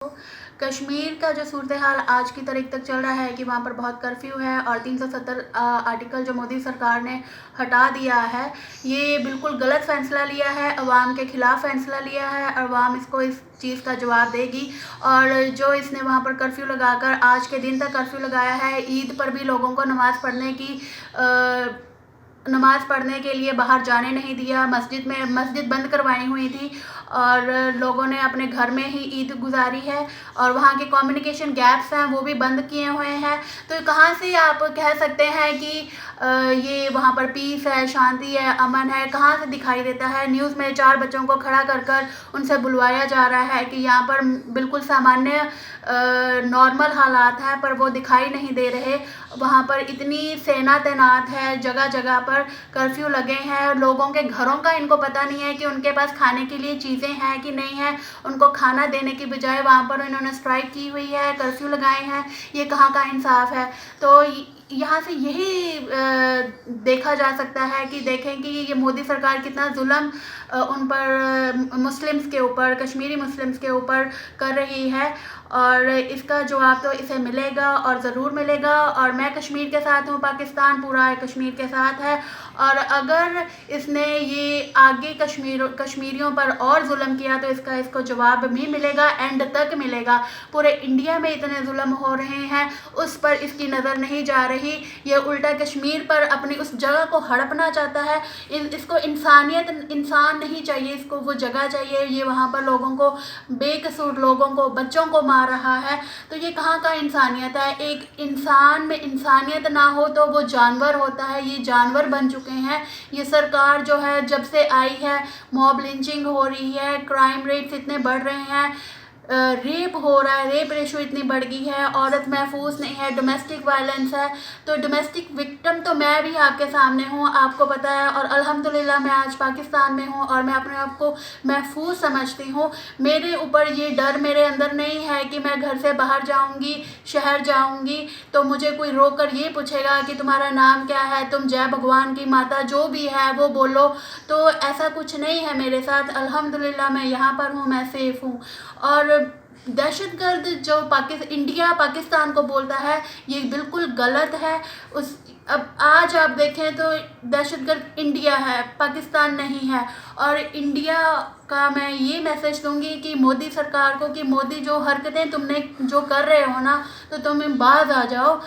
कश्मीर का जो सूरत हाल आज की तारीख तक चल रहा है कि वहाँ पर बहुत कर्फ्यू है और 370 आर्टिकल जो मोदी सरकार ने हटा दिया है, ये बिल्कुल गलत फ़ैसला लिया है, अवाम के ख़िलाफ़ फ़ैसला लिया है। अवाम इसको इस चीज़ का जवाब देगी। और जो इसने वहाँ पर कर्फ्यू लगाकर आज के दिन तक कर्फ्यू लगाया है, ईद पर भी लोगों को नमाज़ पढ़ने के लिए बाहर जाने नहीं दिया। मस्जिद बंद करवाई हुई थी और लोगों ने अपने घर में ही ईद गुजारी है और वहाँ के कम्युनिकेशन गैप्स हैं वो भी बंद किए हुए हैं। तो कहाँ से आप कह सकते हैं कि ये वहाँ पर पीस है, शांति है, अमन है, कहाँ से दिखाई देता है? न्यूज़ में 4 बच्चों को खड़ा कर कर उनसे बुलवाया जा रहा है कि यहाँ पर बिल्कुल सामान्य नॉर्मल हालात हैं, पर वो दिखाई नहीं दे रहे। वहाँ पर इतनी सेना तैनात है, जगह जगह पर कर्फ्यू लगे हैं। लोगों के घरों का इनको पता नहीं है कि उनके पास खाने के लिए चीज़ें हैं कि नहीं है। उनको खाना देने की बजाय वहाँ पर इन्होंने स्ट्राइक की हुई है, कर्फ्यू लगाए हैं। ये कहाँ का इंसाफ है? तो यहाँ से यही देखा जा सकता है कि देखें कि ये मोदी सरकार कितना जुल्म उन पर मुस्लिम्स के ऊपर, कश्मीरी मुस्लिम्स के ऊपर कर रही है। और इसका जवाब तो इसे मिलेगा और ज़रूर मिलेगा। और मैं कश्मीर के साथ हूँ, पाकिस्तान पूरा कश्मीर के साथ है। और अगर इसने ये आगे कश्मीरियों पर और जुल्म किया तो इसको जवाब भी मिलेगा, एंड तक मिलेगा। पूरे इंडिया में इतने जुल्म हो रहे हैं, उस पर इसकी नज़र नहीं जा रही। ये उल्टा कश्मीर पर अपनी उस जगह को हड़पना चाहता है। इसको इंसान नहीं चाहिए, इसको वो जगह चाहिए। ये वहाँ पर लोगों को, बेकसूर लोगों को, बच्चों को मार रहा है। तो ये कहाँ का इंसानियत है? एक इंसान में इंसानियत ना हो तो वो जानवर होता है। ये जानवर बन चुके हैं। ये सरकार जो है जब से आई है, मॉब लिंचिंग हो रही है, क्राइम रेट्स इतने बढ़ रहे हैं, रेप हो रहा है, रेप रेशो इतनी बढ़ गई है, औरत महफूज नहीं है, डोमेस्टिक वायलेंस है। तो डोमेस्टिक विक्टिम तो मैं भी आपके सामने हूँ, आपको पता है। और अल्हम्दुलिल्लाह मैं आज पाकिस्तान में हूँ और मैं अपने आप को महफूज समझती हूँ। मेरे ऊपर ये डर मेरे अंदर नहीं है कि मैं घर से बाहर जाऊँगी, शहर जाऊँगी तो मुझे कोई रोक कर ये पूछेगा कि तुम्हारा नाम क्या है, तुम जय भगवान की माता जो भी है वो बोलो। तो ऐसा कुछ नहीं है मेरे साथ। अल्हम्दुलिल्लाह मैं यहाँ पर हूँ, मैं सेफ़ हूँ। और दहशतगर्द जो इंडिया पाकिस्तान को बोलता है, ये बिल्कुल गलत है। अब आज आप देखें तो दहशतगर्द इंडिया है, पाकिस्तान नहीं है। और इंडिया का मैं ये मैसेज दूंगी कि मोदी सरकार को कि मोदी जो हरकतें तुमने जो कर रहे हो ना, तो तुम बाज आ जाओ।